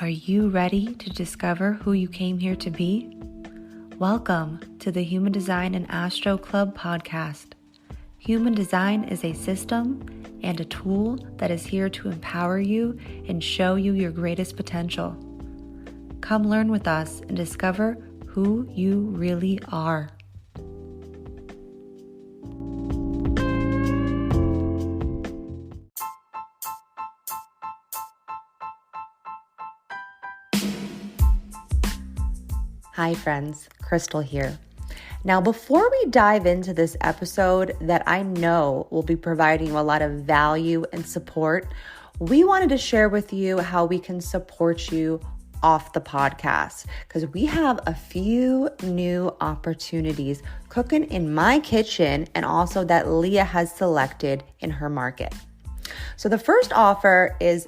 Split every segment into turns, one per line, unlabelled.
Are you ready to discover who you came here to be? Welcome to the Human Design and Astro Club podcast. Human Design is a system and a tool that is here to empower you and show you your greatest potential. Come learn with us and discover who you really are. Hi friends, Krystle here. Now, before we dive into this episode that I know will be providing you a lot of value and support, we wanted to share with you how we can support you off the podcast because we have a few new opportunities cooking in my kitchen and also that Leah has selected in her market. So the first offer is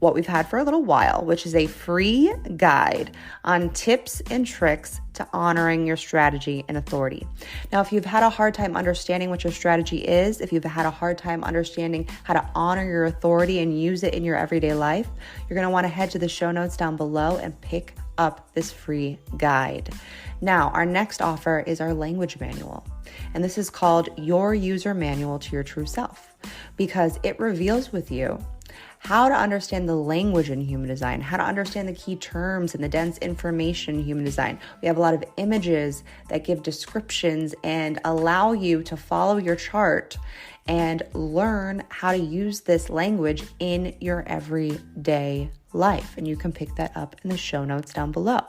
what we've had for a little while, which is a free guide on tips and tricks to honoring your strategy and authority. Now, if you've had a hard time understanding what your strategy is, if you've had a hard time understanding how to honor your authority and use it in your everyday life, you're going to want to head to the show notes down below and pick up this free guide. Now, our next offer is our language manual, and this is called Your User Manual to Your True Self because it reveals with you how to understand the language in human design, how to understand the key terms and the dense information in human design. We have a lot of images that give descriptions and allow you to follow your chart and learn how to use this language in your everyday life. And you can pick that up in the show notes down below.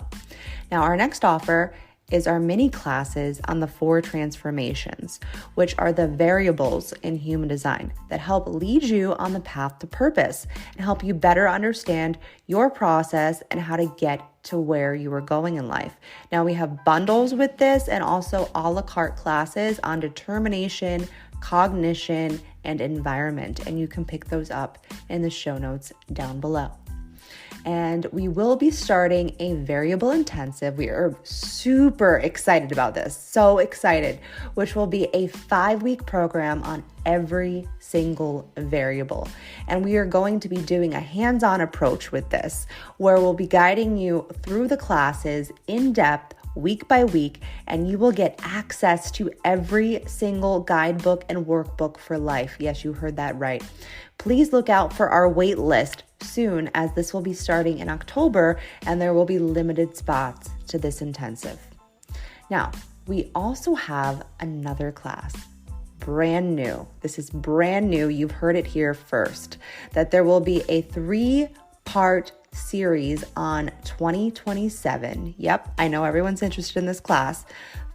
Now, our next offer is our mini classes on the 4 transformations, which are the variables in human design that help lead you on the path to purpose and help you better understand your process and how to get to where you are going in life. Now we have bundles with this and also a la carte classes on determination, cognition, and environment, and you can pick those up in the show notes down below. And we will be starting a variable intensive. We are super excited about this, so excited, which will be a 5-week program on every single variable. And we are going to be doing a hands-on approach with this, where we'll be guiding you through the classes in depth, week by week, and you will get access to every single guidebook and workbook for life. Yes, you heard that right. Please look out for our wait list soon, as this will be starting in October and there will be limited spots to this intensive. Now, we also have another class, brand new. This is brand new. You've heard it here first, that there will be a 3-part series on 2027. Yep, I know everyone's interested in this class.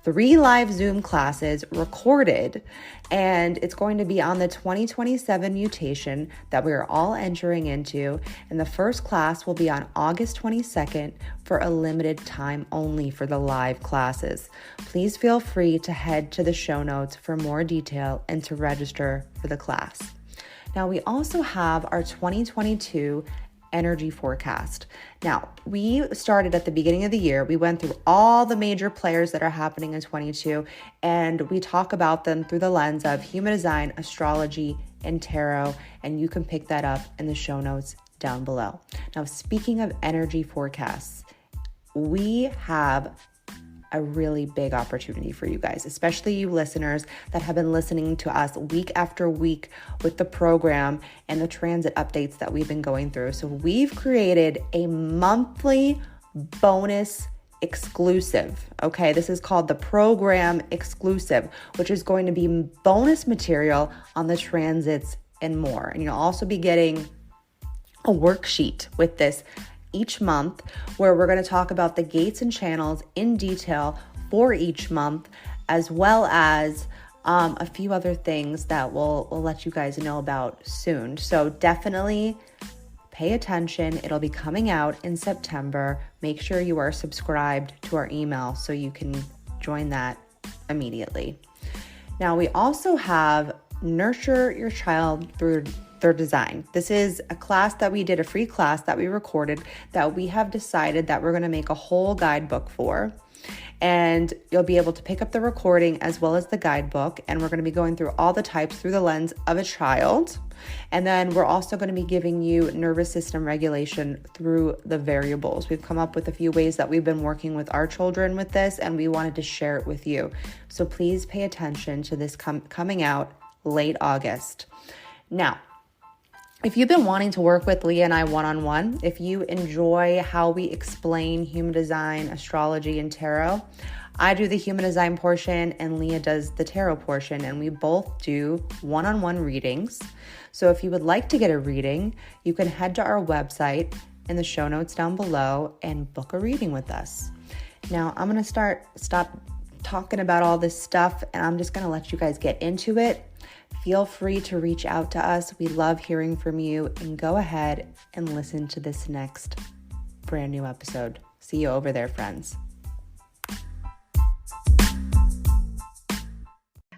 3 live Zoom classes recorded, and it's going to be on the 2027 mutation that we are all entering into. And the first class will be on August 22nd for a limited time only for the live classes. Please feel free to head to the show notes for more detail and to register for the class. Now, we also have our 2022 energy forecast. Now, we started at the beginning of the year. We went through all the major players that are happening in 22, and we talk about them through the lens of human design, astrology, and tarot, and you can pick that up in the show notes down below. Now, speaking of energy forecasts, we have a really big opportunity for you guys, especially you listeners that have been listening to us week after week with the program and the transit updates that we've been going through. So we've created a monthly bonus exclusive. Okay, this is called the program exclusive, which is going to be bonus material on the transits and more. And you'll also be getting a worksheet with this each month, where we're going to talk about the gates and channels in detail for each month, as well as a few other things that we'll let you guys know about soon. So definitely pay attention. It'll be coming out in September. Make sure you are subscribed to our email so you can join that immediately. Now, we also have Nurture Your Child Through Their Design. This is a class that we did, a free class that we recorded that we have decided that we're going to make a whole guidebook for. And you'll be able to pick up the recording as well as the guidebook. And we're going to be going through all the types through the lens of a child. And then we're also going to be giving you nervous system regulation through the variables. We've come up with a few ways that we've been working with our children with this, and we wanted to share it with you. So please pay attention to this coming out late August. Now, if you've been wanting to work with Leah and I one-on-one, if you enjoy how we explain human design, astrology, and tarot, I do the human design portion and Leah does the tarot portion, and we both do one-on-one readings. So if you would like to get a reading, you can head to our website in the show notes down below and book a reading with us. Now, I'm going to stop talking about all this stuff, and I'm just going to let you guys get into it. Feel free to reach out to us. We love hearing from you, and go ahead and listen to this next brand new episode. See you over there, friends.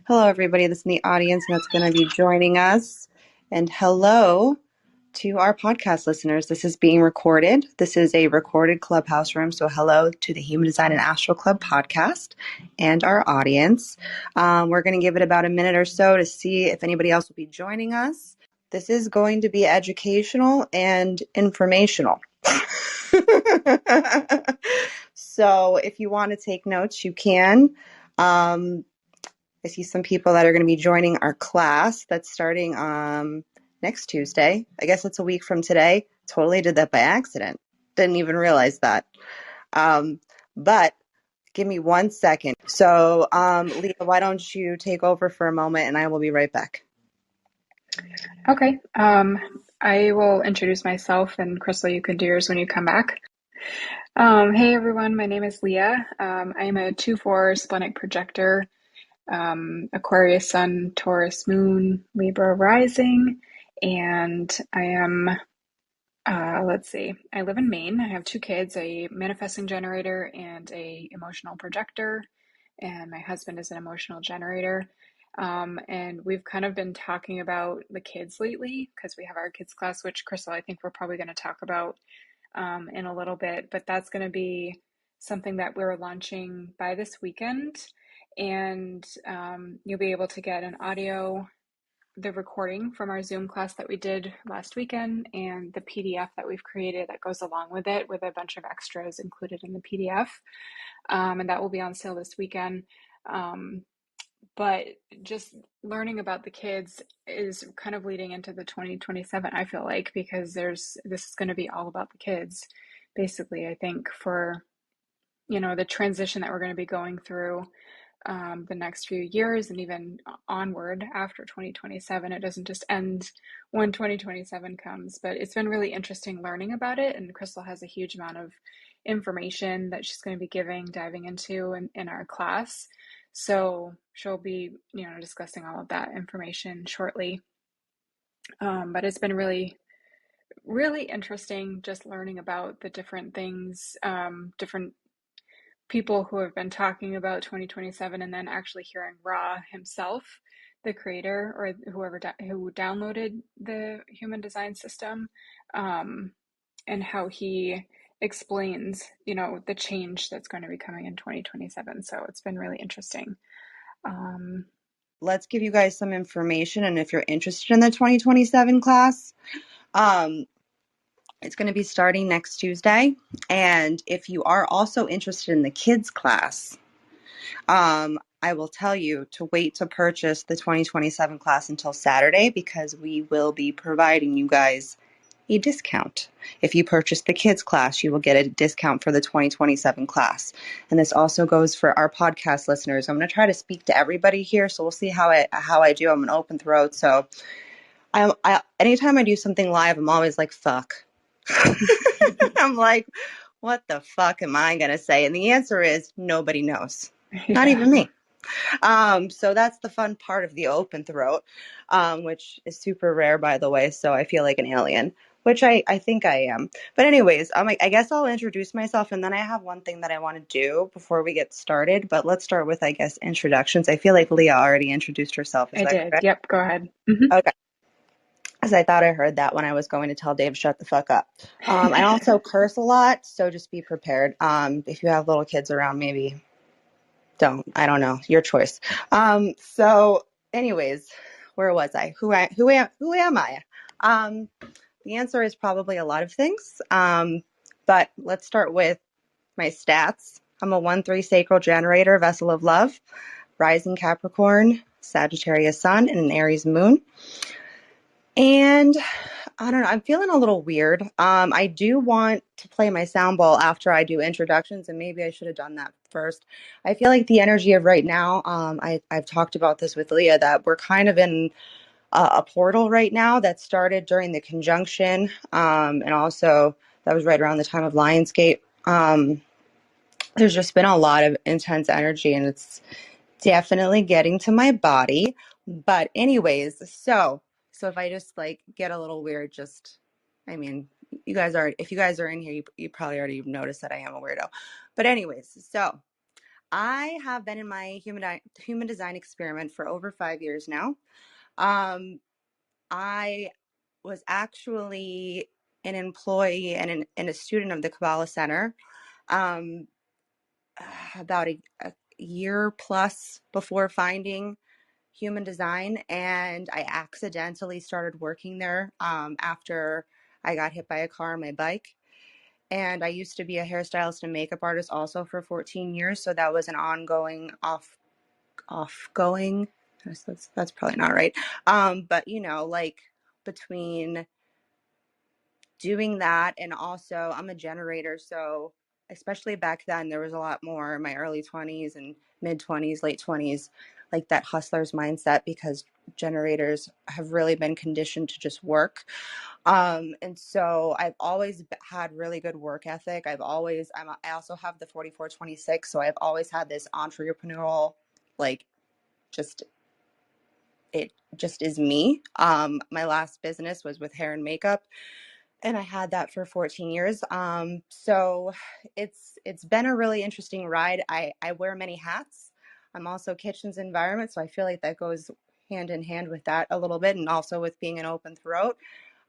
Hello, everybody that's in the audience that's going to be joining us. And hello to our podcast listeners. This is being recorded. This is a recorded Clubhouse room. So hello to the Human Design and Astro Club podcast and our audience. We're going to give it about a minute or so to see if anybody else will be joining us. This is going to be educational and informational. So if you want to take notes, you can. I see some people that are going to be joining our class that's starting next Tuesday. I guess it's a week from today. Totally did that by accident. Didn't even realize that. But give me 1 second. So, Leah, why don't you take over for a moment and I will be right back.
Okay. I will introduce myself, and Krystle, you can do yours when you come back. Hey everyone, my name is Leah. I am a 2/4 splenic projector, Aquarius Sun, Taurus Moon, Libra Rising, and I am, let's see, I live in Maine. I have 2 kids, a manifesting generator and a emotional projector, and my husband is an emotional generator. And we've kind of been talking about the kids lately because we have our kids class, which Krystle, I think we're probably going to talk about in a little bit, but that's going to be something that we're launching by this weekend. And you'll be able to get an audio, the recording from our Zoom class that we did last weekend, and the PDF that we've created that goes along with it, with a bunch of extras included in the PDF. And that will be on sale this weekend. But just learning about the kids is kind of leading into the 2027, I feel like, because this is going to be all about the kids, basically, I think, for, the transition that we're going to be going through the next few years and even onward after 2027. It doesn't just end when 2027 comes, but it's been really interesting learning about it. And Krystle has a huge amount of information that she's going to be diving into in our class. So she'll be, discussing all of that information shortly. But it's been really, really interesting just learning about the different things, different people who have been talking about 2027, and then actually hearing Ra himself, the creator, or who downloaded the human design system, and how he explains, the change that's going to be coming in 2027. So it's been really interesting.
Let's give you guys some information, and if you're interested in the 2027 class, it's going to be starting next Tuesday. And if you are also interested in the kids class, I will tell you to wait to purchase the 2027 class until Saturday, because we will be providing you guys a discount. If you purchase the kids class, you will get a discount for the 2027 class. And this also goes for our podcast listeners. I'm going to try to speak to everybody here, so we'll see how I do. I'm an open throat, so anytime I do something live, I'm always like, fuck. I'm like, what the fuck am I going to say? And the answer is nobody knows. Yeah. Not even me. So that's the fun part of the open throat, which is super rare, by the way. So I feel like an alien, which I think I am. But anyways, I guess I'll introduce myself, and then I have one thing that I want to do before we get started. But let's start with, I guess, introductions. I feel like Leah already introduced herself. Is that
did.
correct?
Yep. Go ahead. Mm-hmm.
Okay.
Because I thought I heard that when I was going to tell Dave, shut the fuck up. I also curse a lot, so just be prepared. If you have little kids around, maybe don't. I don't know. Your choice. So anyways, where was I? Who am I? Um, the answer is probably a lot of things. But let's start with my stats. I'm a 1-3 sacral generator, vessel of love, rising Capricorn, Sagittarius sun, and an Aries moon. And I don't know, I'm feeling a little weird. I do want to play my sound bowl after I do introductions, and maybe I should have done that first. I feel like the energy of right now, I've talked about this with Leah, that we're kind of in a portal right now that started during the conjunction, and also that was right around the time of Lionsgate. There's just been a lot of intense energy, and it's definitely getting to my body. But anyways, so if I just like get a little weird, just, I mean, if you guys are in here, you probably already noticed that I am a weirdo. But anyways, so I have been in my human design experiment for over 5 years now. I was actually an employee and a student of the Kabbalah Center. Um, about a year plus before finding human design, and I accidentally started working there after I got hit by a car on my bike. And I used to be a hairstylist and makeup artist also for 14 years, so that was an ongoing off-going. That's probably not right. But like between doing that, and also I'm a generator, so especially back then there was a lot more in my early 20s and mid 20s, late 20s, like that hustler's mindset, because generators have really been conditioned to just work. And so I've always had really good work ethic. I also have the 4426, so I've always had this entrepreneurial, like, just it just is me. My last business was with hair and makeup, and I had that for 14 years. So it's been a really interesting ride. I wear many hats. I'm also kitchens environment, so I feel like that goes hand in hand with that a little bit, and also with being an open throat.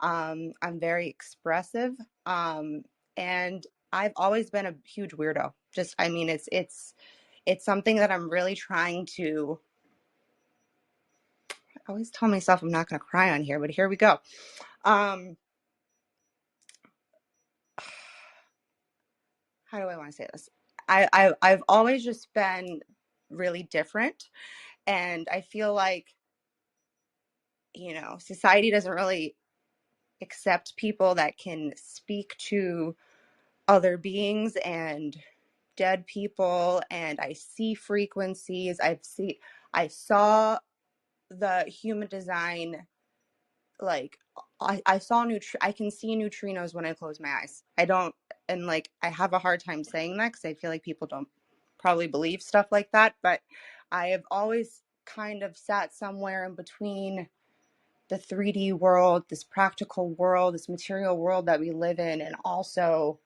I'm very expressive, and I've always been a huge weirdo. Just, I mean, it's something that I'm really trying to. I always tell myself I'm not going to cry on here, but here we go. Um, how do I want to say this? I've always just been really different, and I feel like, society doesn't really accept people that can speak to other beings and dead people, and I see frequencies. I saw the human design, like, I saw I can see neutrinos when I close my eyes. I don't, and like, I have a hard time saying that because I feel like people don't probably believe stuff like that, but I have always kind of sat somewhere in between the 3D world, this practical world, this material world that we live in, and also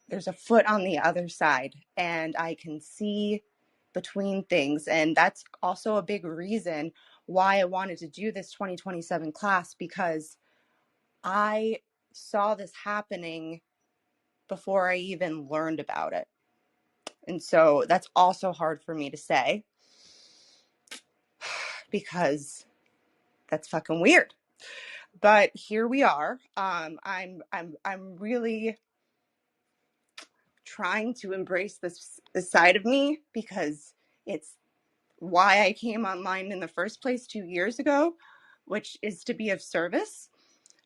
there's a foot on the other side, and I can see between things. And that's also a big reason why I wanted to do this 2027 class, because I saw this happening before I even learned about it. And so that's also hard for me to say, because that's fucking weird. But here we are. I'm really trying to embrace this side of me, because it's why I came online in the first place 2 years ago, which is to be of service.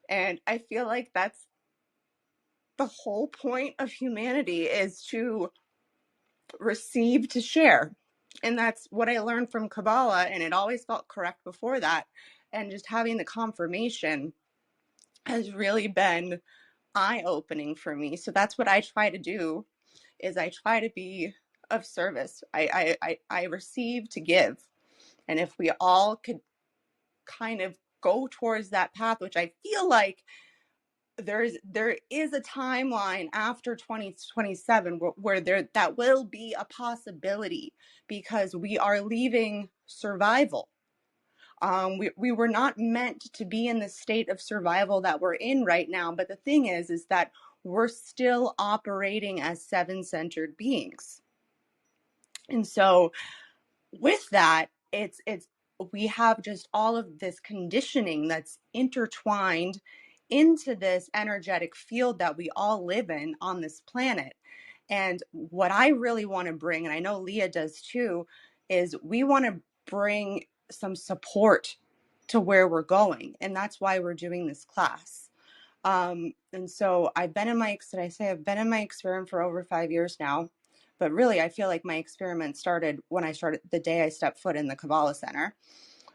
And I feel like that's the whole point of humanity, is to receive, to share. And that's what I learned from Kabbalah, and it always felt correct before that. And just having the confirmation has really been eye-opening for me. So that's what I try to do, is I try to be of service. I receive to give. And if we all could kind of go towards that path, which I feel like there is a timeline after 2027 where that will be a possibility, because we are leaving survival. We were not meant to be in the state of survival that we're in right now. But the thing is that we're still operating as seven-centered beings. And so with that, it's we have just all of this conditioning that's intertwined into this energetic field that we all live in on this planet. And what I really want to bring, and I know Leah does too, is we want to bring some support to where we're going. And that's why we're doing this class. And so I've been in my experiment for over 5 years now. But really, I feel like my experiment started when I started the day I stepped foot in the Kabbalah Center.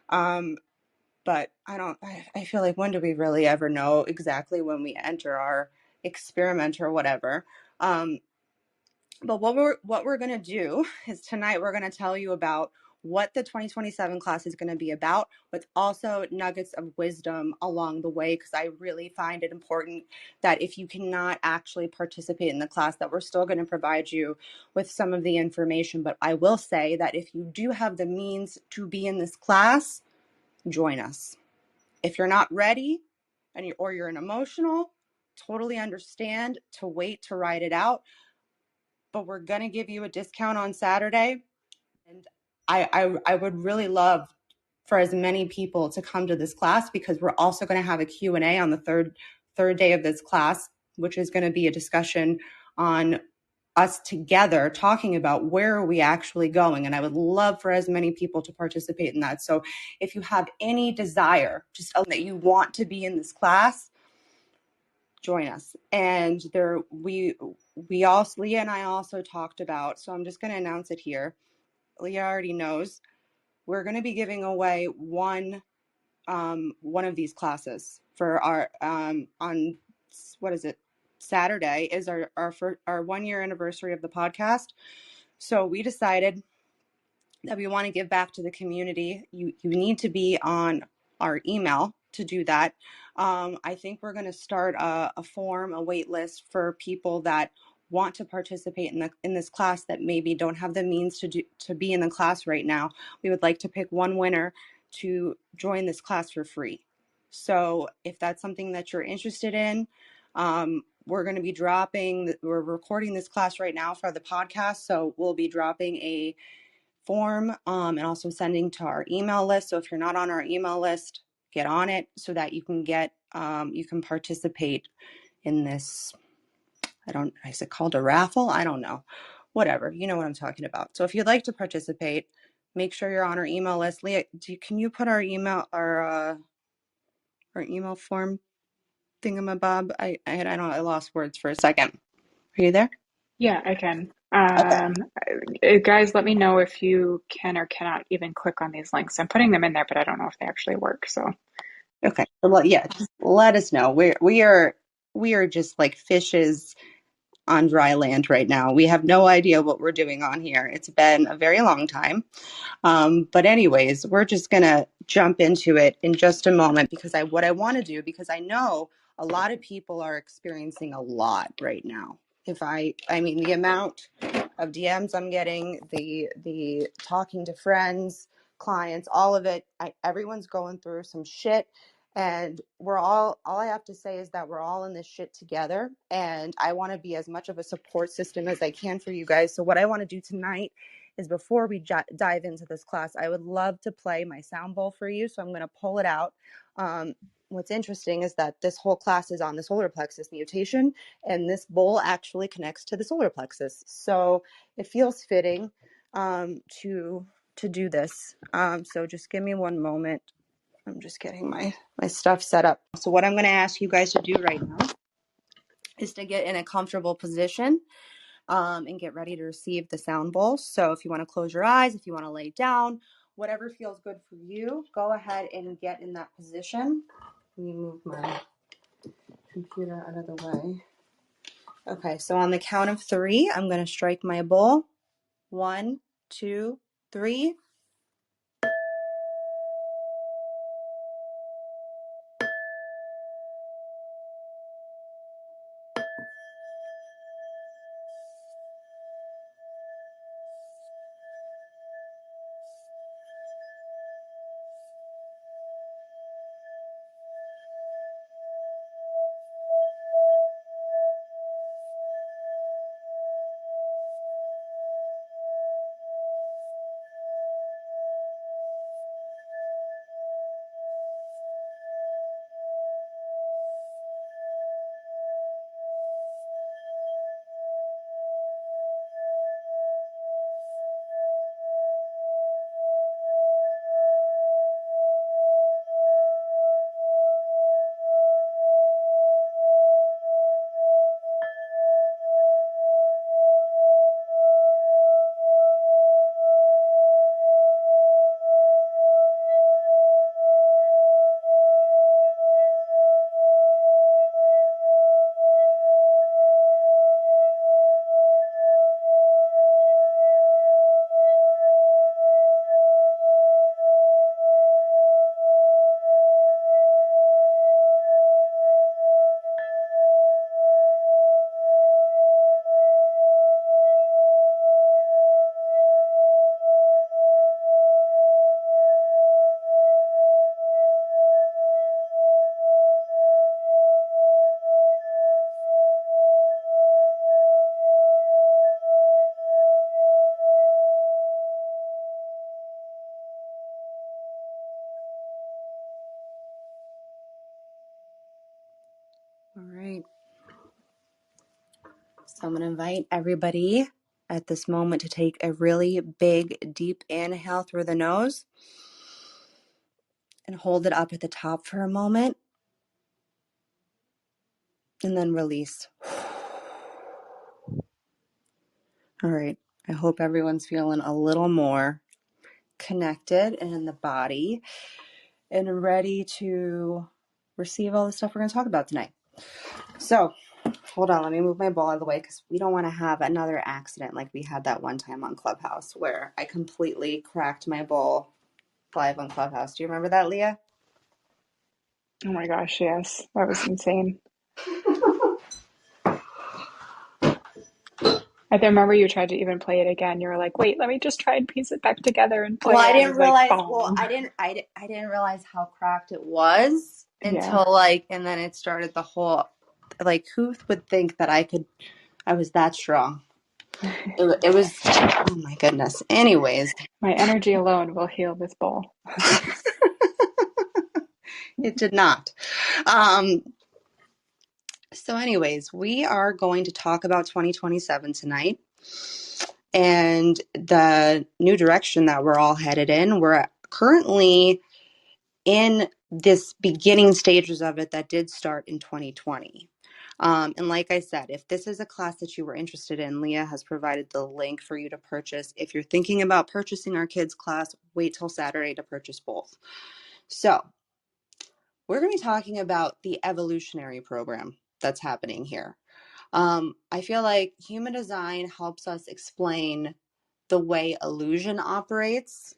But I feel like, when do we really ever know exactly when we enter our experiment or whatever? But what we're going to do is tonight we're going to tell you about what the 2027 class is going to be about, with also nuggets of wisdom along the way, because I really find it important that if you cannot actually participate in the class, that we're still going to provide you with some of the information. But I will say that if you do have the means to be in this class, join us. If you're not ready or you're an emotional, totally understand to wait to ride it out. But we're going to give you a discount on Saturday. And I would really love for as many people to come to this class, because we're also going to have a Q&A on the third day of this class, which is going to be a discussion on us together talking about where are we actually going. And I would love for as many people to participate in that. So if you have any desire, just that you want to be in this class, join us. And we also, Leah and I also talked about, so I'm just going to announce it here. Leah already knows, we're going to be giving away one of these classes for our on, what is it, Saturday is our 1 year anniversary of the podcast. So we decided that we want to give back to the community. You need to be on our email to do that. I think we're going to start a form, a wait list for people that want to participate in this class that maybe don't have the means to be in the class right now. We would like to pick one winner to join this class for free. So if that's something that you're interested in, we're going to be we're recording this class right now for the podcast. So we'll be dropping a form and also sending to our email list. So if you're not on our email list, get on it so that you can you can participate in this. Is it called a raffle? I don't know. Whatever. You know what I'm talking about. So if you'd like to participate, make sure you're on our email list. Leah, can you put our email form thingamabob? I lost words for a second. Are you there?
Yeah, I can.
Okay.
Guys, let me know if you can or cannot even click on these links. I'm putting them in there, but I don't know if they actually work. So,
Okay. Well, yeah, just let us know. We are just like fishes on dry land right now. We have no idea what we're doing on here. It's been a very long time. But anyways, we're just gonna jump into it in just a moment, because what I want to do, because I know a lot of people are experiencing a lot right now. I mean, the amount of DMs I'm getting, the talking to friends, clients, all of it, everyone's going through some shit. And all I have to say is that we're all in this shit together. And I want to be as much of a support system as I can for you guys. So what I want to do tonight is, before we dive into this class, I would love to play my sound bowl for you. So I'm going to pull it out. What's interesting is that this whole class is on the solar plexus mutation, and this bowl actually connects to the solar plexus. So it feels fitting to do this. So just give me one moment. I'm just getting my stuff set up. So what I'm going to ask you guys to do right now is to get in a comfortable position and get ready to receive the sound bowl. So if you want to close your eyes, if you want to lay down, whatever feels good for you, go ahead and get in that position. Let me move my computer out of the way. Okay, so on the count of 3, I'm going to strike my bowl. 1, 2, 3. All right. So I'm going to invite everybody at this moment to take a really big, deep inhale through the nose and hold it up at the top for a moment and then release. All right. I hope everyone's feeling a little more connected and in the body and ready to receive all the stuff we're going to talk about tonight. So hold on, let me move my ball out of the way because we don't want to have another accident like we had that one time on Clubhouse where I completely cracked my bowl live on Clubhouse. Do you remember that, Leah?
Oh my gosh, yes. That was insane. I remember you tried to even play it again. You were like, wait, let me just try and piece it back together and play
Well, I
it. And it
didn't
was like,
realize. Well,
boom.
I didn't realize how cracked it was
Yeah.
until and then it started the whole, who would think that I was that strong? It was. Oh my goodness. Anyways,
My energy alone will heal this bowl.
it did not. So, anyways, we are going to talk about 2027 tonight and the new direction that we're all headed in. We're currently in this beginning stages of it that did start in 2020. And like I said, if this is a class that you were interested in, Leah has provided the link for you to purchase. If you're thinking about purchasing our kids' class, wait till Saturday to purchase both. So, we're going to be talking about the evolutionary program that's happening here. I feel like human design helps us explain the way illusion operates,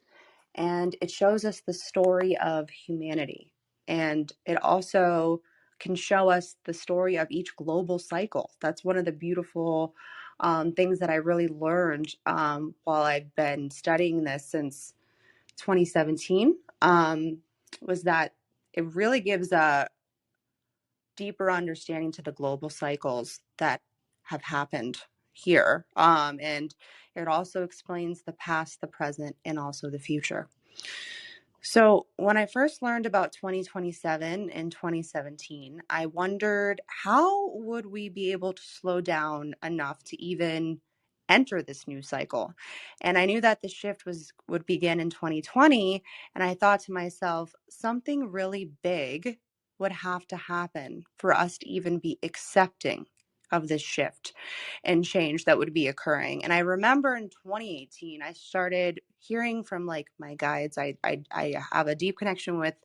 and it shows us the story of humanity. And it also can show us the story of each global cycle. That's one of the beautiful things that I really learned while I've been studying this since 2017, was that it really gives a deeper understanding to the global cycles that have happened here. And it also explains the past, the present, and also the future. So when I first learned about 2027 in 2017, I wondered how would we be able to slow down enough to even enter this new cycle? And I knew that the shift would begin in 2020, and I thought to myself, something really big would have to happen for us to even be accepting of this shift and change that would be occurring. And I remember in 2018, I started hearing from my guides. I have a deep connection with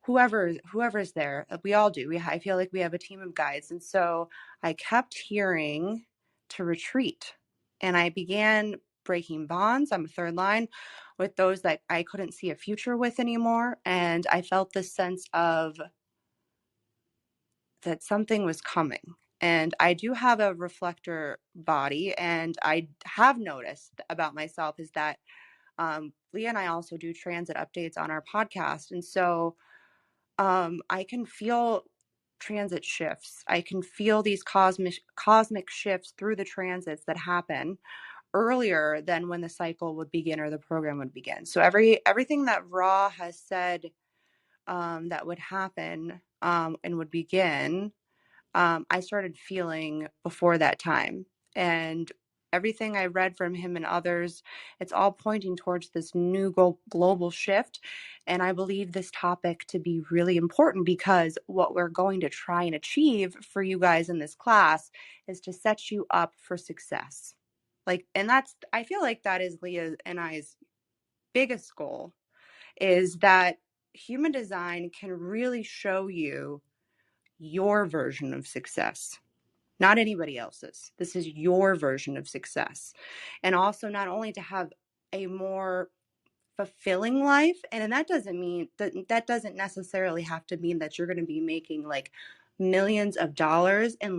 whoever's there. We all do. I feel like we have a team of guides. And so I kept hearing to retreat. And I began breaking bonds. I'm a third line with those that I couldn't see a future with anymore. And I felt this sense of that something was coming. And I do have a reflector body, and I have noticed about myself is that Leah and I also do transit updates on our podcast. And so I can feel transit shifts. I can feel these cosmic shifts through the transits that happen earlier than when the cycle would begin or the program would begin. So everything that Ra has said that would happen and would begin, I started feeling before that time. And everything I read from him and others, it's all pointing towards this new global shift. And I believe this topic to be really important because what we're going to try and achieve for you guys in this class is to set you up for success. And I feel like that is Leah and I's biggest goal, is that human design can really show you your version of success, not anybody else's. This is your version of success. And also not only to have a more fulfilling life, and that doesn't necessarily have to mean that you're going to be making millions of dollars and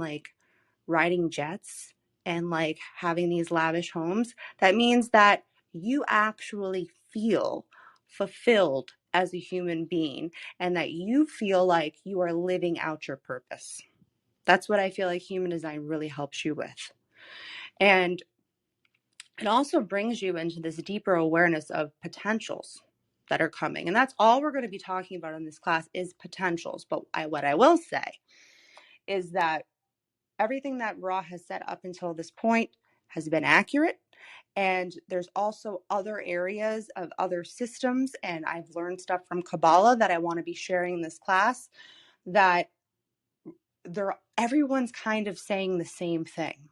riding jets and having these lavish homes. That means that you actually feel fulfilled as a human being and that you feel like you are living out your purpose. That's what I feel like human design really helps you with. And it also brings you into this deeper awareness of potentials. that are coming. And that's all we're going to be talking about in this class is potentials. But what I will say is that everything that Ra has said up until this point has been accurate. And there's also other areas of other systems. And I've learned stuff from Kabbalah that I want to be sharing in this class that everyone's kind of saying the same thing.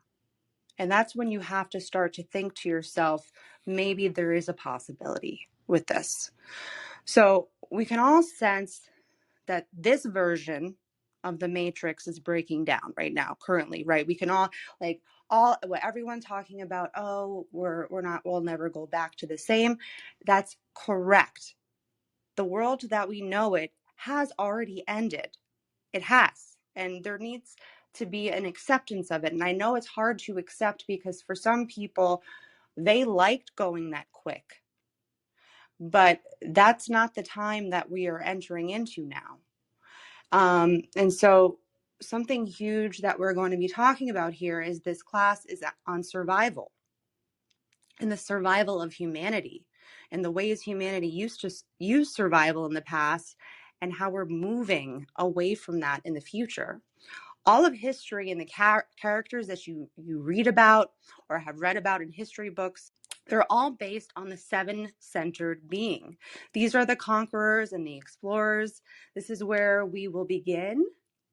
And that's when you have to start to think to yourself, maybe there is a possibility with this. So we can all sense that this version of the matrix is breaking down right now, currently, right? We can all everyone talking about, oh, we'll never go back to the same. That's correct. The world that we know it has already ended. It has. And there needs to be an acceptance of it. And I know it's hard to accept because for some people, they liked going that quick. But that's not the time that we are entering into now. And so something huge that we're going to be talking about here is this class is on survival and the survival of humanity and the ways humanity used to use survival in the past and how we're moving away from that in the future. All of history and the characters that you read about or have read about in history books, they're all based on the seven-centered being. These are the conquerors and the explorers. This is where we will begin.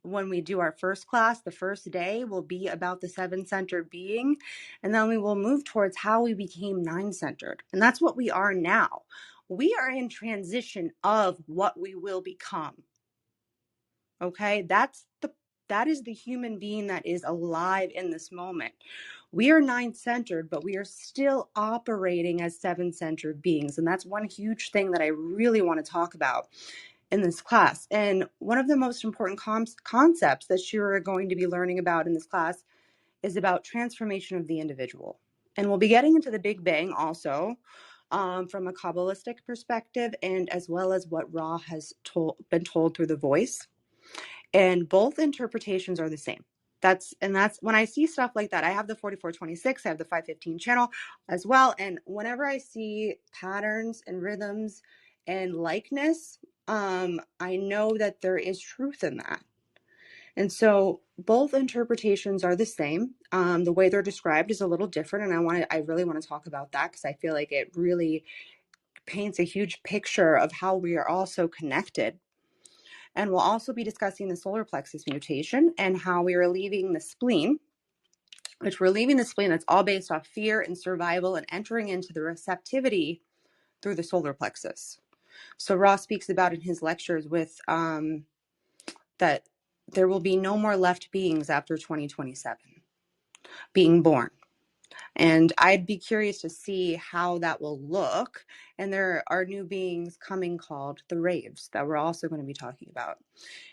When we do our first class, the first day will be about the seven-centered being, and then we will move towards how we became nine-centered. And that's what we are now. We are in transition of what we will become. Okay, that is the human being that is alive in this moment. We are nine-centered, but we are still operating as seven-centered beings. And that's one huge thing that I really want to talk about in this class. And one of the most important concepts that you're going to be learning about in this class is about transformation of the individual. And we'll be getting into the Big Bang also from a Kabbalistic perspective, and as well as what Ra has been told through the voice. And both interpretations are the same. That's when I see stuff like that. I have the 4426, I have the 515 channel as well. And whenever I see patterns and rhythms and likeness, I know that there is truth in that. And so both interpretations are the same. The way they're described is a little different. And I really want to talk about that because I feel like it really paints a huge picture of how we are all so connected. And we'll also be discussing the solar plexus mutation and how we are leaving the spleen, which we're leaving the spleen that's all based off fear and survival and entering into the receptivity through the solar plexus. So Ross speaks about in his lectures with that there will be no more left beings after 2027 being born. And I'd be curious to see how that will look. And there are new beings coming called the raves that we're also going to be talking about.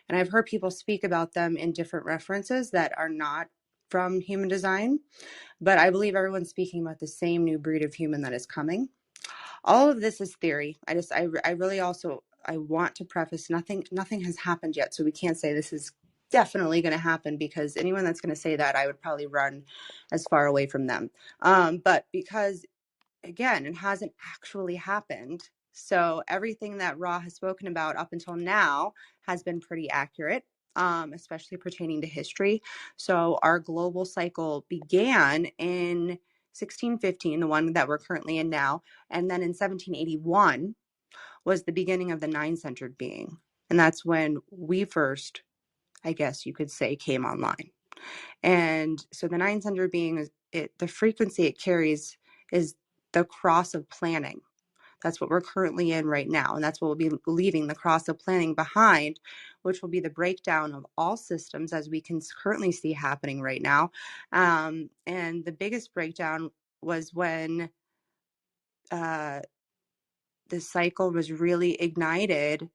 And I've heard people speak about them in different references that are not from human design, but I believe everyone's speaking about the same new breed of human that is coming. All of this is theory. I really also, I want to preface nothing has happened yet. So we can't say this is definitely going to happen, because anyone that's going to say that, I would probably run as far away from them. But because, again, it hasn't actually happened. So everything that Ra has spoken about up until now has been pretty accurate, especially pertaining to history. So our global cycle began in 1615, the one that we're currently in now. And then in 1781 was the beginning of the nine-centered being. And that's when we first, I guess you could say, came online. And so the nine-centered being, the frequency it carries is the cross of planning. That's what we're currently in right now. And that's what we'll be leaving the cross of planning behind, which will be the breakdown of all systems as we can currently see happening right now. And the biggest breakdown was when the cycle was really ignited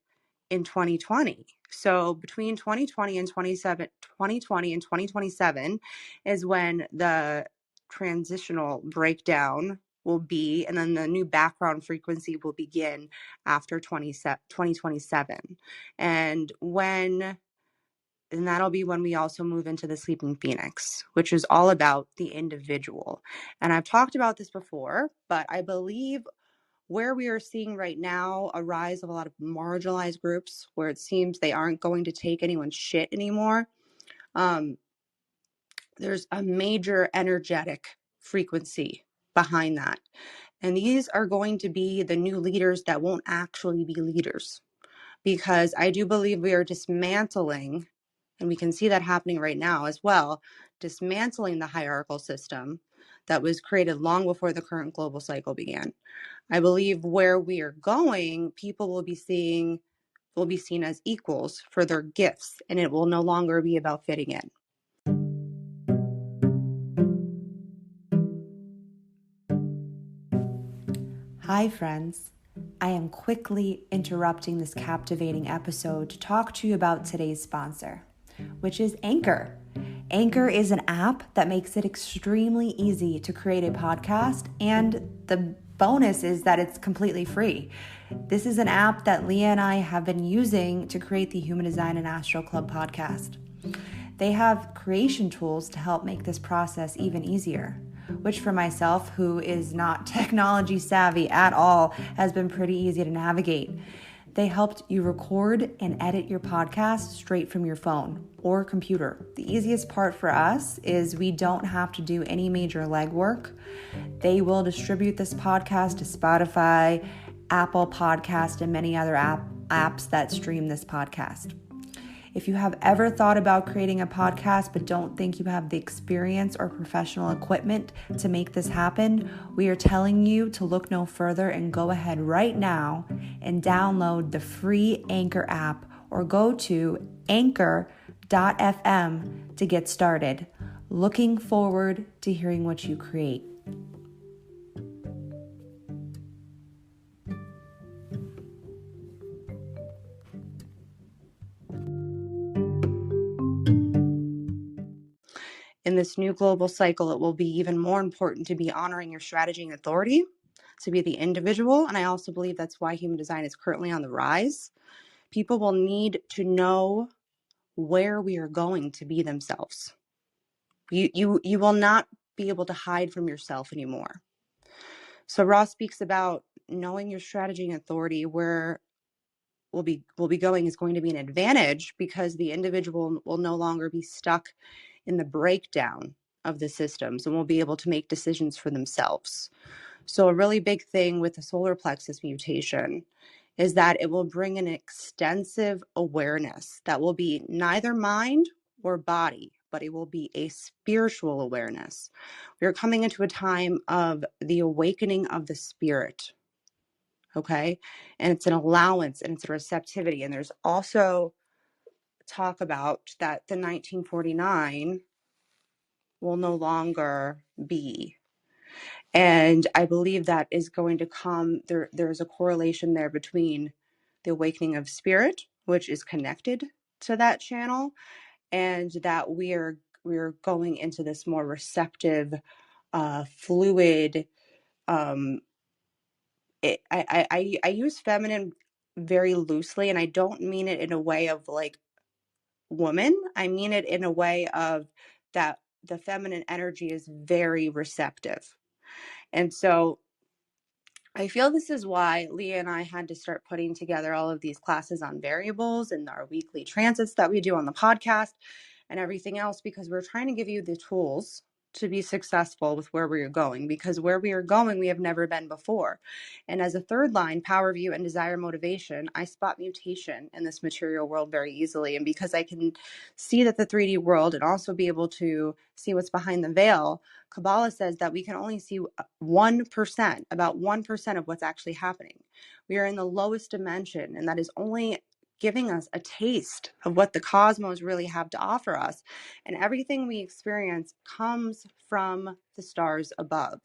in 2020. So between 2020 and 2027 is when the transitional breakdown will be, and then the new background frequency will begin after 2027. And that'll be when we also move into the sleeping phoenix, which is all about the individual. And I've talked about this before, but I believe where we are seeing right now a rise of a lot of marginalized groups where it seems they aren't going to take anyone's shit anymore. There's a major energetic frequency behind that. And these are going to be the new leaders that won't actually be leaders, because I do believe we are dismantling, and we can see that happening right now as well, dismantling the hierarchical system that was created long before the current global cycle began. I believe where we are going, people will be seen as equals for their gifts, and it will no longer be about fitting in.
Hi, friends. I am quickly interrupting this captivating episode to talk to you about today's sponsor, which is Anchor. Anchor is an app that makes it extremely easy to create a podcast, and the bonus is that it's completely free. This is an app that Leah and I have been using to create the Human Design and Astro Club podcast. They have creation tools to help make this process even easier, which for myself, who is not technology savvy at all, has been pretty easy to navigate. They helped you record and edit your podcast straight from your phone or computer. The easiest part for us is we don't have to do any major legwork. They will distribute this podcast to Spotify, Apple Podcast, and many other apps that stream this podcast. If you have ever thought about creating a podcast but don't think you have the experience or professional equipment to make this happen, we are telling you to look no further and go ahead right now and download the free Anchor app or go to anchor.fm to get started. Looking forward to hearing what you create.
In this new global cycle, it will be even more important to be honoring your strategy and authority, to be the individual. And I also believe that's why human design is currently on the rise. People will need to know where we are going to be themselves. You will not be able to hide from yourself anymore. So Ross speaks about knowing your strategy and authority. Where we'll be going is going to be an advantage, because the individual will no longer be stuck in the breakdown of the systems and will be able to make decisions for themselves. So a really big thing with the solar plexus mutation is that it will bring an extensive awareness that will be neither mind or body, but it will be a spiritual awareness. We're coming into a time of the awakening of the spirit. Okay. And it's an allowance and it's a receptivity. And there's also talk about that the 1949 will no longer be. And I believe that is going to come. There's a correlation there between the awakening of spirit, which is connected to that channel, and that we're going into this more receptive, fluid. I use feminine very loosely, and I don't mean it in a way of like woman. I mean it in a way of that the feminine energy is very receptive. And so I feel this is why Leah and I had to start putting together all of these classes on variables and our weekly transits that we do on the podcast and everything else, because we're trying to give you the tools to be successful with where we are going, because where we are going, we have never been before. And as a third line, power view and desire motivation, I spot mutation in this material world very easily. And because I can see that the 3D world and also be able to see what's behind the veil, Kabbalah says that we can only see 1%, about 1% of what's actually happening. We are in the lowest dimension, and that is only giving us a taste of what the cosmos really have to offer us. And everything we experience comes from the stars above.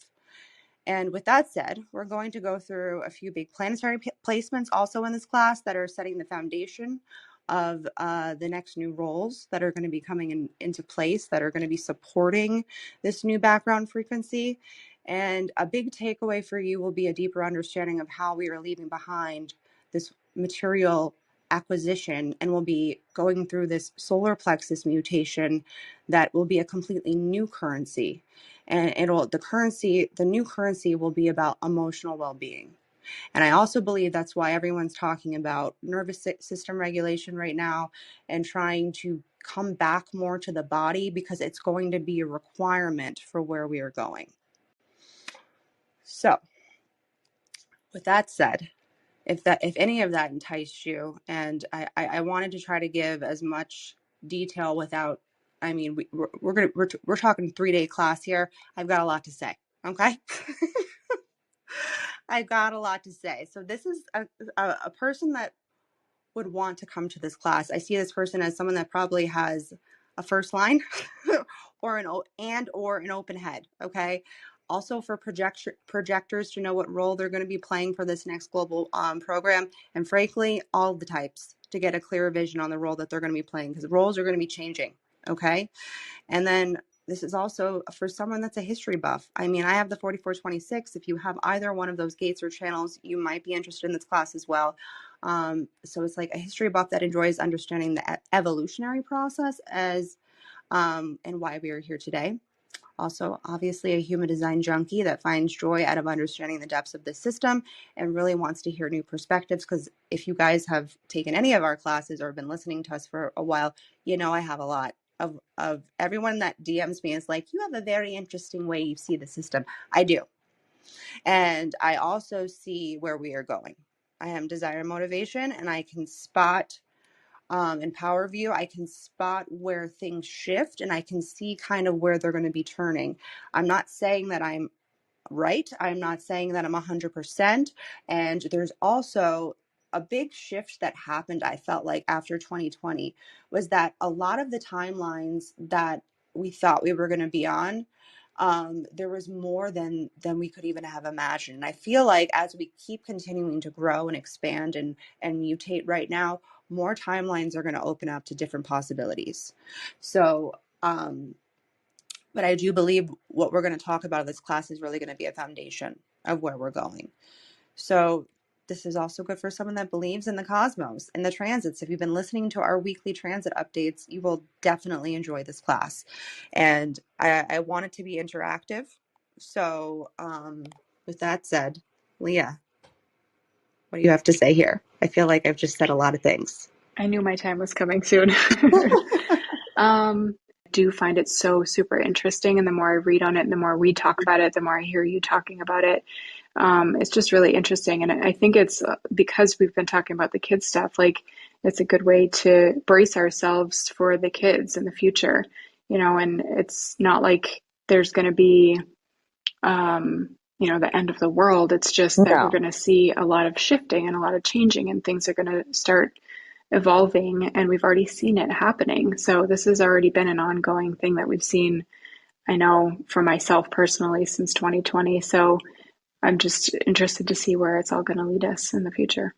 And with that said, we're going to go through a few big planetary placements also in this class that are setting the foundation of the next new roles that are going to be coming into place, that are going to be supporting this new background frequency. And a big takeaway for you will be a deeper understanding of how we are leaving behind this material acquisition, and we'll be going through this solar plexus mutation that will be a completely new currency. And the new currency will be about emotional well-being. And I also believe that's why everyone's talking about nervous system regulation right now and trying to come back more to the body, because it's going to be a requirement for where we are going. So with that said, if any of that enticed you, and I wanted to try to give as much detail without, I mean, we're talking 3-day class here. I've got a lot to say. Okay. I've got a lot to say. So this is a person that would want to come to this class. I see this person as someone that probably has a first line or an open head. Okay. Also for projectors to know what role they're going to be playing for this next global program. And frankly, all the types to get a clearer vision on the role that they're going to be playing, because roles are going to be changing. Okay. And then this is also for someone that's a history buff. I mean, I have the 4426. If you have either one of those gates or channels, you might be interested in this class as well. So it's like a history buff that enjoys understanding the evolutionary process as and why we are here today. Also, obviously, a human design junkie that finds joy out of understanding the depths of this system and really wants to hear new perspectives. Because if you guys have taken any of our classes or been listening to us for a while, you know I have a lot of everyone that DMs me is like, you have a very interesting way you see the system. I do. And I also see where we are going. I am desire motivation, and I can spot in Power View, I can spot where things shift, and I can see kind of where they're going to be turning. I'm not saying that I'm right. I'm not saying that I'm 100%. And there's also a big shift that happened, I felt like, after 2020, was that a lot of the timelines that we thought we were going to be on, there was more than we could even have imagined. And I feel like as we keep continuing to grow and expand and mutate right now, more timelines are going to open up to different possibilities. So, but I do believe what we're going to talk about in this class is really going to be a foundation of where we're going. So this is also good for someone that believes in the cosmos and the transits. If you've been listening to our weekly transit updates, you will definitely enjoy this class. And I want it to be interactive. So with that said, Leah, what do you have to say here? I feel like I've just said a lot of things.
I knew my time was coming soon. Do find it so super interesting, and the more I read on it and the more we talk about it, the more I hear you talking about it. It's just really interesting, and I think it's because we've been talking about the kids stuff, like it's a good way to brace ourselves for the kids in the future, and it's not like there's going to be the end of the world. It's just that we're
No.
going to see a lot of shifting and a lot of changing, and things are going to start evolving, and we've already seen it happening. So this has already been an ongoing thing that we've seen, I know for myself personally, since 2020. So I'm just interested to see where it's all going to lead us in the future.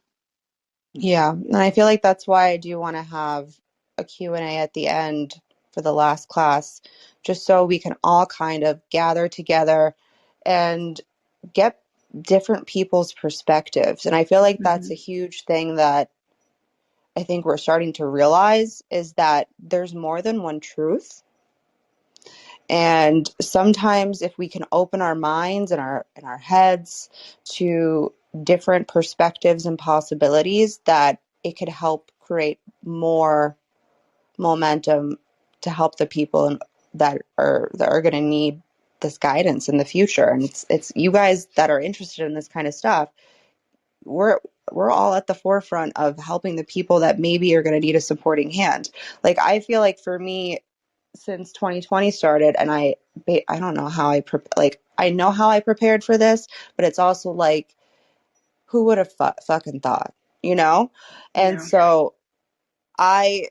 Yeah, and I feel like that's why I do want to have a Q&A at the end for the last class, just so we can all kind of gather together and get different people's perspectives. And I feel like that's a huge thing that I think we're starting to realize, is that there's more than one truth. And sometimes if we can open our minds and our heads to different perspectives and possibilities, that it could help create more momentum to help the people that are going to need this guidance in the future. And it's you guys that are interested in this kind of stuff. We're all at the forefront of helping the people that maybe are going to need a supporting hand. Like, I feel like for me, since 2020 started, and I don't know how I know how I prepared for this, but it's also like, who would have fucking thought, And
Yeah.
so I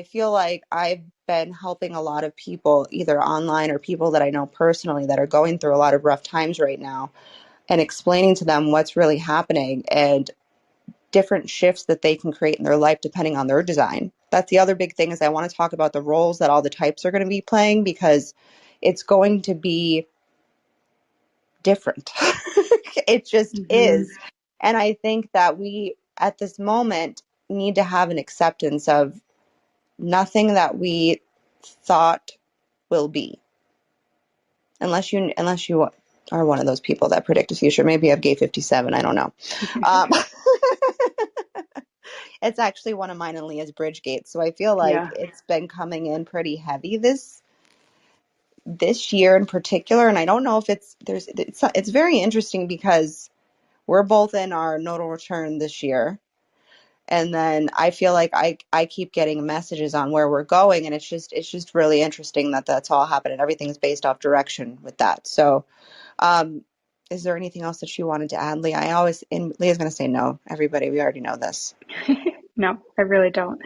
feel like I've been helping a lot of people, either online or people that I know personally, that are going through a lot of rough times right now, and explaining to them what's really happening and different shifts that they can create in their life depending on their design. That's the other big thing, is I want to talk about the roles that all the types are going to be playing, because it's going to be different. It just is. And I think that we, at this moment, need to have an acceptance of nothing that we thought will be, unless you are one of those people that predict the future. Maybe I'm gay 57. I don't know. Um, it's actually one of mine and Leah's bridge gates. So I feel like
Yeah.
it's been coming in pretty heavy this year in particular. And I don't know if it's very interesting because we're both in our nodal return this year. And then I feel like I keep getting messages on where we're going, and it's just really interesting that that's all happening. Everything's based off direction with that. So, is there anything else that you wanted to add, Leah? Leah's going to say no. Everybody, we already know this.
No, I really don't.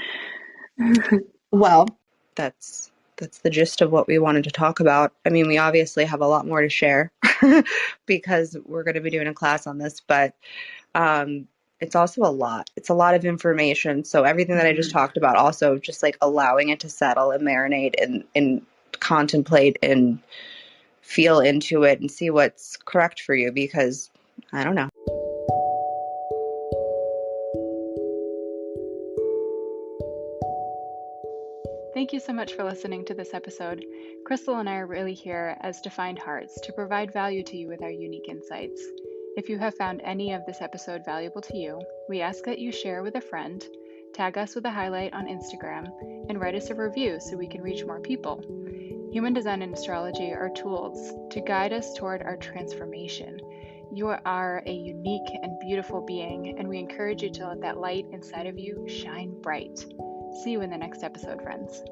Well, that's the gist of what we wanted to talk about. I mean, we obviously have a lot more to share because we're going to be doing a class on this, but it's also a lot. It's a lot of information. So everything that I just talked about, also just like allowing it to settle and marinate and contemplate and feel into it and see what's correct for you, because I don't know.
Thank you so much for listening to this episode. Krystle and I are really here as defined hearts to provide value to you with our unique insights. If you have found any of this episode valuable to you, we ask that you share with a friend, tag us with a highlight on Instagram, and write us a review so we can reach more people. Human design and astrology are tools to guide us toward our transformation. You are a unique and beautiful being, and we encourage you to let that light inside of you shine bright. See you in the next episode, friends.